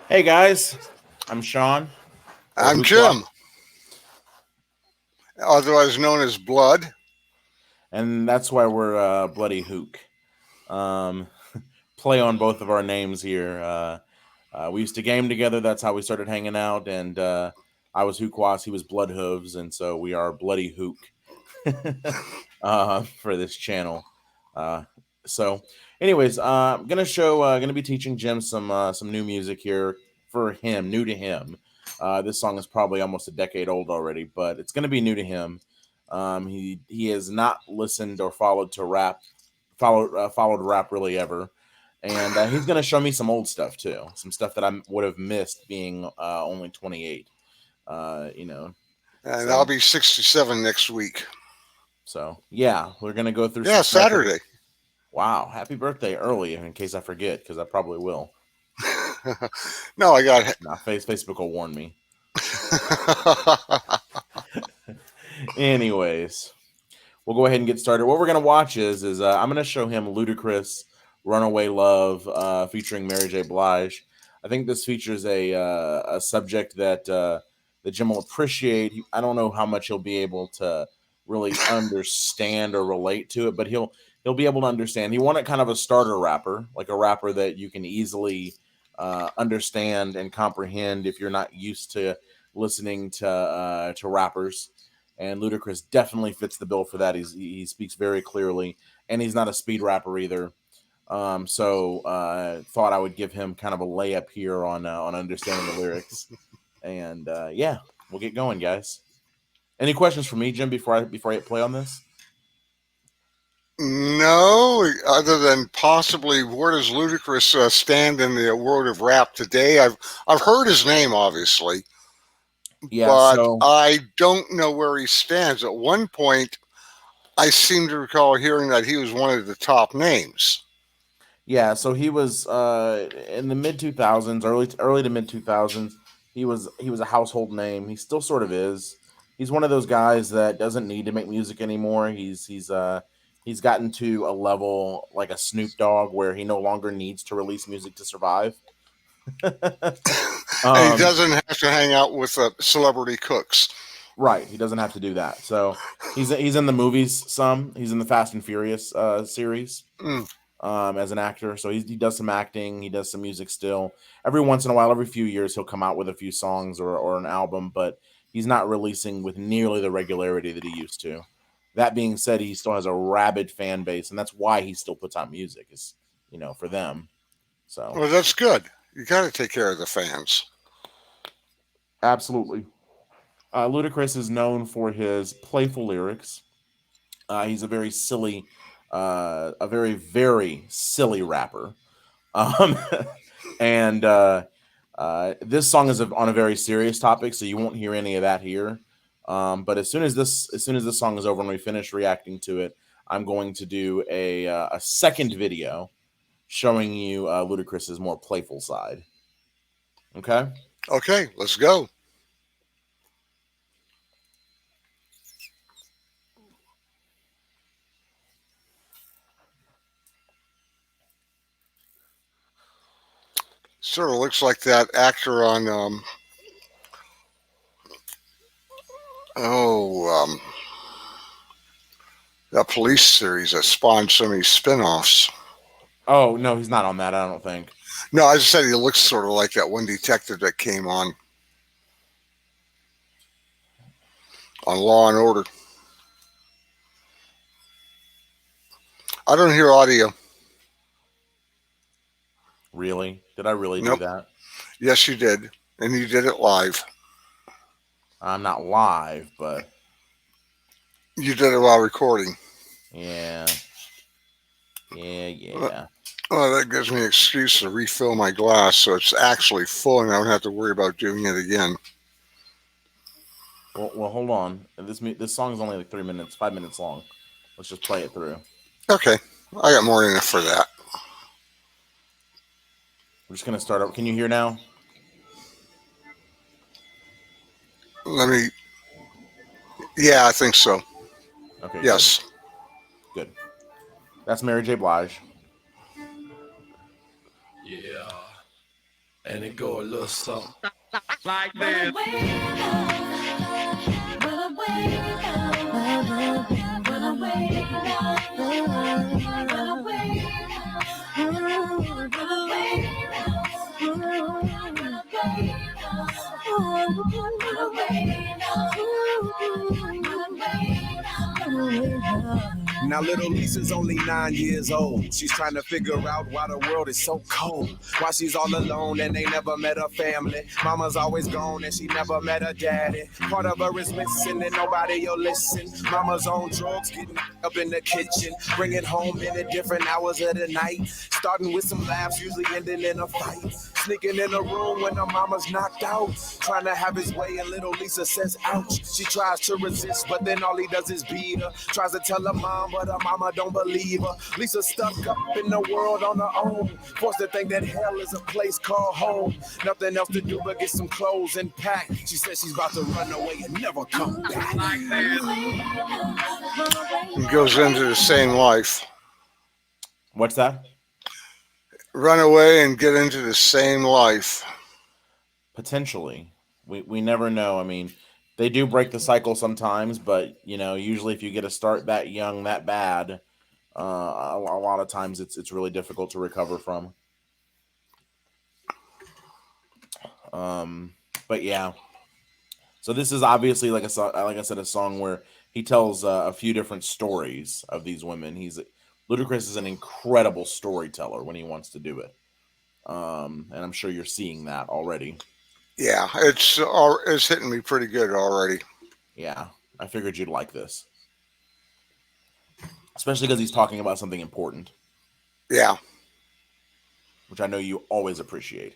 Hey guys, I'm Sean or I'm Hookwa, Jim, otherwise known as Blood. and that's why we're Bloody Hook. Um, Play on both of our names here. We used to game together. That's how we started hanging out, and I was Hookwas, he was Blood Hooves, and so we are Bloody Hook for this channel. Uh, so, anyways, I'm gonna be teaching Jim some new music here for him, new to him. This song is probably almost a decade old already, but it's gonna be new to him. He has not listened or followed rap really ever, and he's gonna show me some old stuff too, some stuff that I would have missed being only 28. You know, And I'll so be 67 next week. yeah, we're gonna go through some Yeah, stuff. Saturday. Wow, happy birthday early in case I forget, because I probably will. No, I got. Nah, Facebook will warn me. Anyways, we'll go ahead and get started. What we're gonna watch is I'm gonna show him Ludacris "Runaway Love" featuring Mary J. Blige. I think this features a subject that Jim will appreciate. I don't know how much he'll be able to really understand or relate to it, but he'll be able to understand. He wanted kind of a starter rapper, like a rapper that you can easily understand and comprehend if you're not used to listening to rappers. And Ludacris definitely fits the bill for that. He speaks very clearly, and he's not a speed rapper either. Thought I would give him kind of a layup here on understanding the lyrics, and yeah, we'll get going, guys. Any questions for me, Jim? Before I hit play on this? No, other than possibly where does Ludacris stand in the world of rap today? I've heard his name, obviously, Yeah. but So I don't know where he stands. At one point, I seem to recall hearing that he was one of the top names. yeah, so he was in the mid 2000s, early to mid 2000s. He was a household name. He still sort of is. He's one of those guys that doesn't need to make music anymore. He's gotten to a level like a Snoop Dogg where he no longer needs to release music to survive. And he um, doesn't have to hang out with celebrity cooks. right, he doesn't have to do that. So he's in the movies some. He's in the Fast and Furious series. Mm. As an actor. So he does some acting, he does some music still. Every once in a while, every few years, he'll come out with a few songs or an album, but he's not releasing with nearly the regularity that he used to. That being said, he still has a rabid fan base, and that's why he still puts out music, is for them. So Well, that's good. You got to take care of the fans. absolutely. Ludacris is known for his playful lyrics. He's a very, very silly rapper. Um, and This song is on a very serious topic, so you won't hear any of that here. But as soon as this song is over and we finish reacting to it, I'm going to do a second video showing you Ludacris's more playful side. Okay. Okay, let's go. Sort of looks like that actor on oh that police series that spawned so many spin-offs. Oh no, he's not on that. I don't think. No, I just said he looks sort of like that one detective that came on Law and Order. I don't hear audio. Really? Did I really do Nope. that? Yes, you did, and you did it live. I'm not live, but You did it while recording. yeah, yeah, Uh, yeah. Well, that gives me an excuse to refill my glass so it's actually full and I don't have to worry about doing it again. Well, hold on. This song is only like 3 minutes, 5 minutes long. Let's just play it through. Okay, I got more in it for that. We're just gonna start up. Can you hear now? Let me. Yeah, I think so. Okay, good, Yes. good. That's Mary J. Blige. And it go a little something like this. Now little Lisa's only 9 years old. She's trying to figure out why the world is so cold. Why she's all alone and they never met her family. Mama's always gone and she never met her daddy. Part of her is missing and nobody will listen. Mama's on drugs, getting up in the kitchen, bringing home in at different hours of the night. Starting with some laughs, usually ending in a fight. Sneaking in a room when her mama's knocked out. Trying to have his way and little Lisa says ouch. She tries to resist but then all he does is beat her. Tries to tell her mom but her mama don't believe her. Lisa stuck up in the world on her own. Forced to think that hell is a place called home. Nothing else to do but get some clothes and pack. She says she's about to run away and never come back. It goes into the same life. What's that? Run away and get into the same life. Potentially. We never know. I mean, they do break the cycle sometimes, but usually if you get a start that young, that bad, a lot of times it's really difficult to recover from. But yeah. So this is obviously like I said, a song where he tells a few different stories of these women. Ludacris is an incredible storyteller when he wants to do it, and I'm sure you're seeing that already. Yeah, it's hitting me pretty good already. Yeah, I figured you'd like this, especially because he's talking about something important. Yeah, which I know you always appreciate.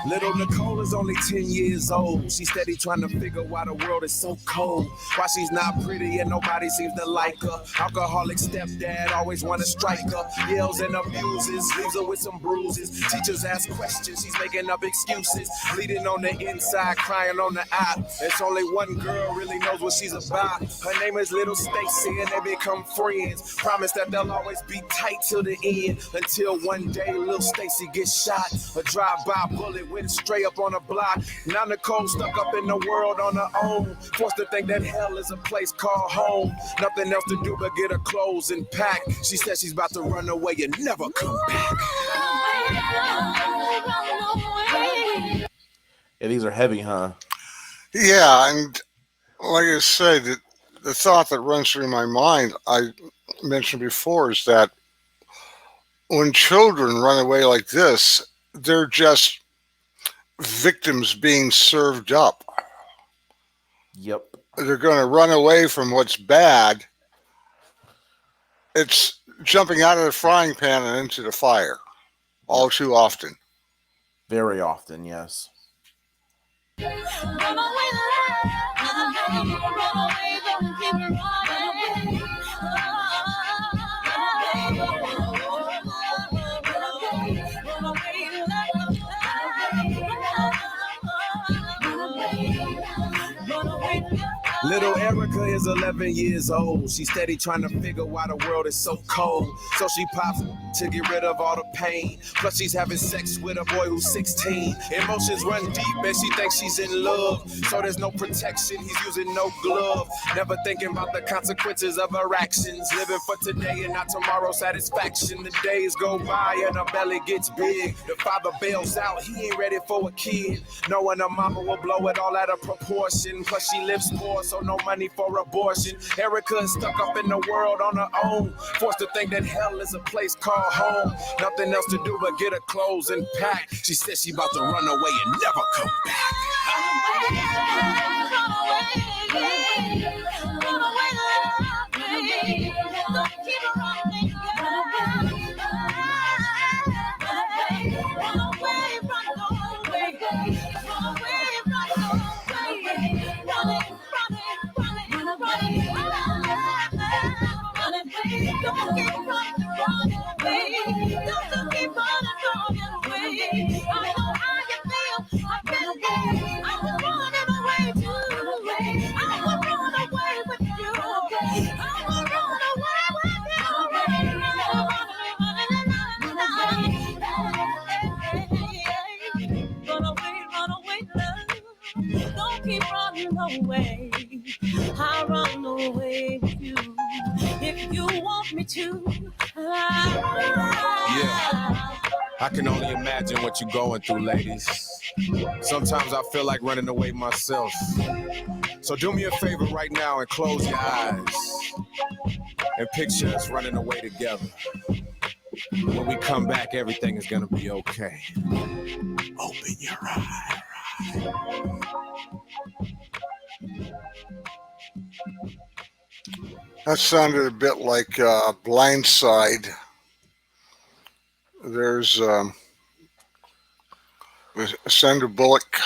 Little Nicole is only 10 years old. She's steady trying to figure why the world is so cold. Why she's not pretty and nobody seems to like her. Alcoholic stepdad always wanna strike her. Yells and abuses, leaves her with some bruises. Teachers ask questions, she's making up excuses. Bleeding on the inside, crying on the out. It's only one girl really knows what she's about. Her name is Little Stacy and they become friends. Promise that they'll always be tight till the end. Until one day Little Stacy gets shot. A drive-by bullet went straight up on a block. Now Nicole stuck up in the world on her own. Forced to think that hell is a place called home. Nothing else to do but get her clothes and pack. She says she's about to run away and never come back. Yeah, these are heavy, huh? Yeah, and like I said, the thought that runs through my mind, I mentioned before, is that when children run away like this, they're just victims being served up. Yep. They're going to run away from what's bad. It's jumping out of the frying pan and into the fire all too often. Very often, yes. Little Erica is 11 years old. She's steady trying to figure why the world is so cold. So she pops to get rid of all the pain. Plus she's having sex with a boy who's 16. Emotions run deep and she thinks she's in love. So there's no protection, he's using no glove. Never thinking about the consequences of her actions. Living for today and not tomorrow's satisfaction. The days go by and her belly gets big. The father bails out, he ain't ready for a kid. Knowing her mama will blow it all out of proportion. Plus she lives poor, so no money for abortion. Erica is stuck up in the world on her own. Forced to think that hell is a place called home. Nothing else to do but get her clothes and pack. She says she about to run away and never come back. me to yeah. I can only imagine what you're going through, ladies. Sometimes I feel like running away myself. So do me a favor right now and close your eyes and picture us running away together. When we come back, everything is gonna be okay. Open your eyes. That sounded a bit like Blindside. There's Sandra Bullock.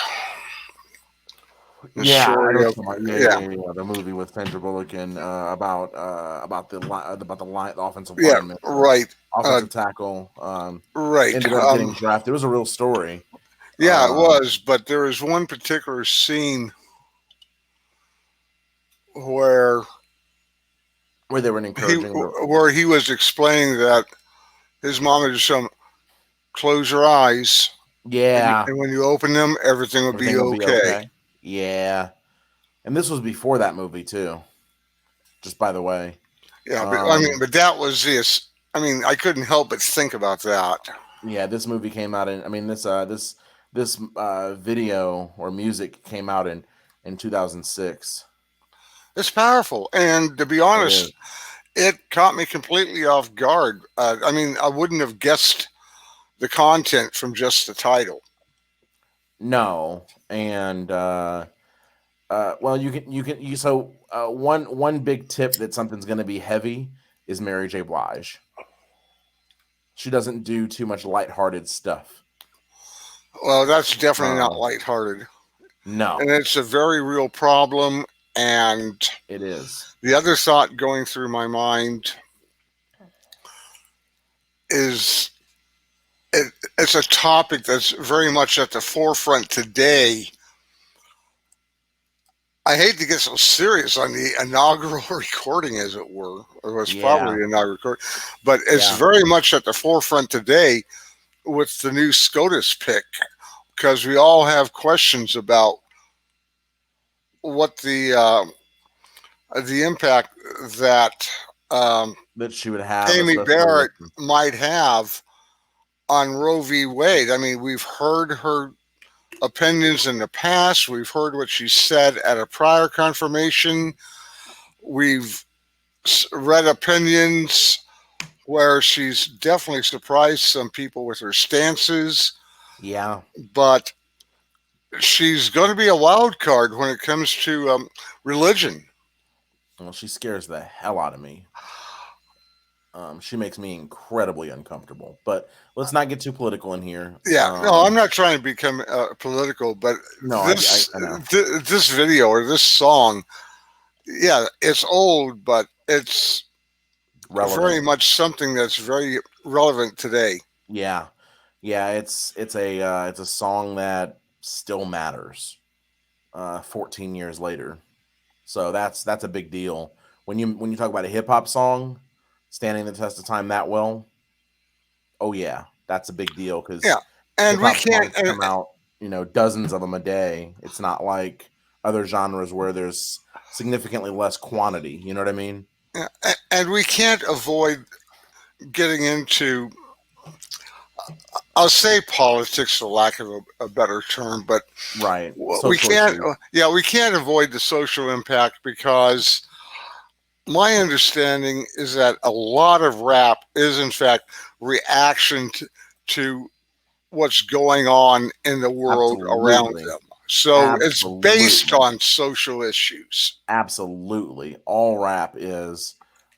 The Yeah, I story know of the movie with Sandra Bullock and about the offensive yeah, lineman, right, offensive tackle, right. ended up getting drafted. It was a real story. Yeah, it was. But there was one particular scene where they were encouraging where he was explaining that his mom had just said, "Close your eyes." Yeah, And when you open them, everything will be okay. Yeah, and this was before that movie too. Just by the way. Yeah, but I mean, but that was this. I mean, I couldn't help but think about that. Yeah, this movie came out in. I mean, this video or music came out in 2006. It's powerful, and to be honest, it caught me completely off guard. I mean, I wouldn't have guessed the content from just the title. No, and well, one big tip that something's going to be heavy is Mary J. Blige. She doesn't do too much lighthearted stuff. Well, that's definitely not lighthearted. No, and it's a very real problem. And it is. The other thought going through my mind is it's a topic that's very much at the forefront today. I hate to get so serious on the inaugural recording, as it were. It was probably the inaugural recording, but it's very much at the forefront today with the new SCOTUS pick, because we all have questions about what the impact that that she would have, Amy Barrett might have on Roe v. Wade. I mean, we've heard her opinions in the past. We've heard what she said at a prior confirmation. We've read opinions where she's definitely surprised some people with her stances. Yeah. But she's going to be a wild card when it comes to religion. Well, she scares the hell out of me. She makes me incredibly uncomfortable. But let's not get too political in here. Yeah, no, I'm not trying to become political, but no, this video or this song, yeah, it's old, but it's very much something that's very relevant today. Yeah, it's a song that still matters 14 years later. So that's a big deal. When you talk about a hip hop song standing the test of time that well, oh yeah, that's a big deal, because and we can't come out, dozens of them a day. It's not like other genres where there's significantly less quantity. You know what I mean? Yeah, and we can't avoid getting into, I'll say politics for lack of a better term, but we can't. We can't avoid the social impact, because my understanding is that a lot of rap is in fact reaction to what's going on in the world around them. So it's based on social issues. Absolutely. All rap is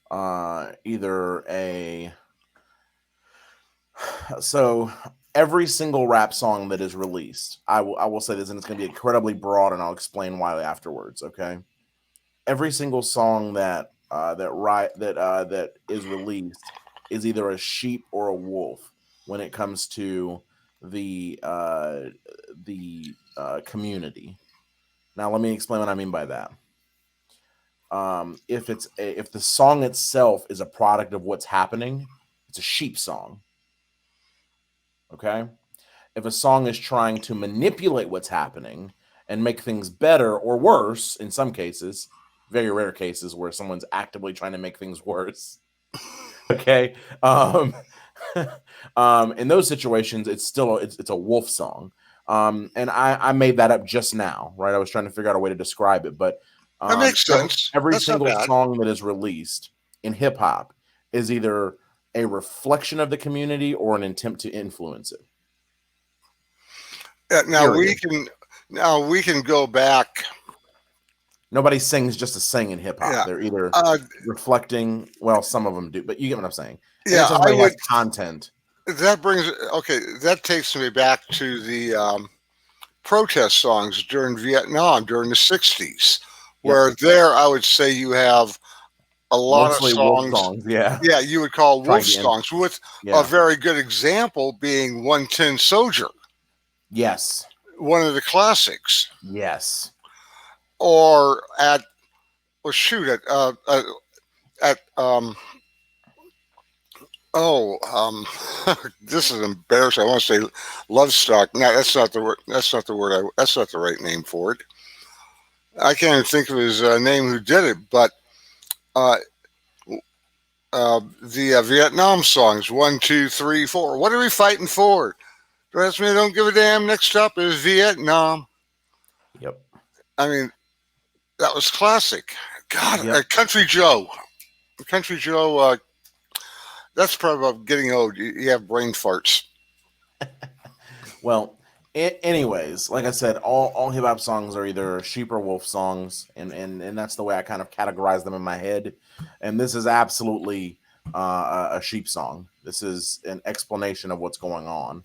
either a... So every single rap song that is released, I will say this, and it's going to be incredibly broad, and I'll explain why afterwards, okay? Every single song that is released is either a sheep or a wolf when it comes to the community. Now, let me explain what I mean by that. If the song itself is a product of what's happening, it's a sheep song. Okay? If a song is trying to manipulate what's happening and make things better or worse, in some cases, very rare cases where someone's actively trying to make things worse, Okay. In those situations, it's still it's a wolf song. And I made that up just now, right? I was trying to figure out a way to describe it, but That makes every, sense. every That's not single bad. song that is released in hip hop is either a reflection of the community or an attempt to influence it. Now Period. we can go back. Nobody sings just to sing in hip hop. Yeah. They're either Uh, reflecting, well, some of them do, but you get what I'm saying. yeah, Anytime I somebody has would. content, That takes me back to the protest songs during Vietnam during the 60s, yep, where there I would say you have a lot of mostly wolf songs. songs. Yeah, Yeah, you would call wolf trying to, songs, with a yeah, very good example being 110 Soldier, yes, one of the classics. yes, Or at, well, shoot, at oh, this is embarrassing. I want to say Lovestock. No, that's not the word. That's not the word. That's not the right name for it. I can't even think of his name who did it, but uh, the Vietnam songs, 1, 2, 3, 4. What are we fighting for? Trust me, don't give a damn. Next up is Vietnam. yep, I mean, that was classic. God, yep. Country Joe. Country Joe, that's probably about getting old. You have brain farts. Well, anyways, like I said, all hip hop songs are either sheep or wolf songs, and that's the way I kind of categorize them in my head. And this is absolutely a sheep song. This is an explanation of what's going on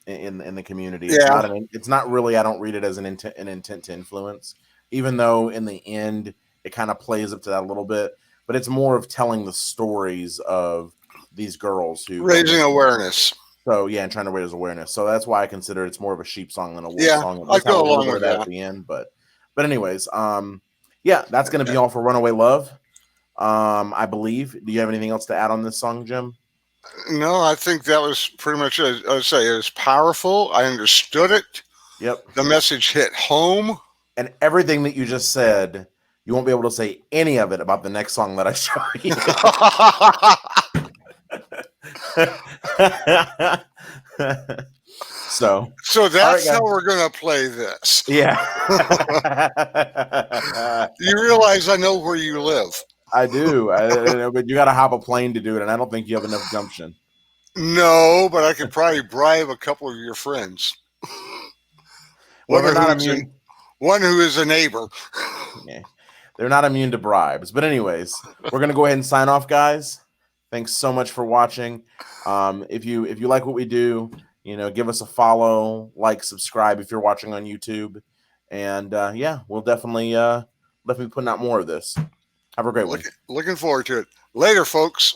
in the community. Yeah. It's not really. I don't read it as an intent to influence, even though in the end it kind of plays up to that a little bit. But it's more of telling the stories of these girls who Raising awareness. so yeah, and trying to raise awareness. So that's why I consider it's more of a sheep song than a wolf Yeah, song. It I'd does have go a little along bit with of that that. at the end, but anyways, yeah, that's gonna be all for Runaway Love. I believe. Do you have anything else to add on this song, Jim? No, I think that was pretty much it. I would say it was powerful. I understood it. Yep. The message hit home. And everything that you just said, you won't be able to say any of it about the next song that I show you. So that's right, how we're going to play this. yeah. You realize I know where you live. I do, but you got to hop a plane to do it, and I don't think you have enough gumption. No, but I could probably bribe a couple of your friends. Well, they're not immune. One who is a neighbor. Yeah, they're not immune to bribes. But anyways, we're gonna go ahead and sign off, guys. Thanks so much for watching. If you like what we do, give us a follow, like, subscribe if you're watching on YouTube, and yeah, we'll definitely be putting out more of this. Have a great one. Looking forward to it. Later, folks.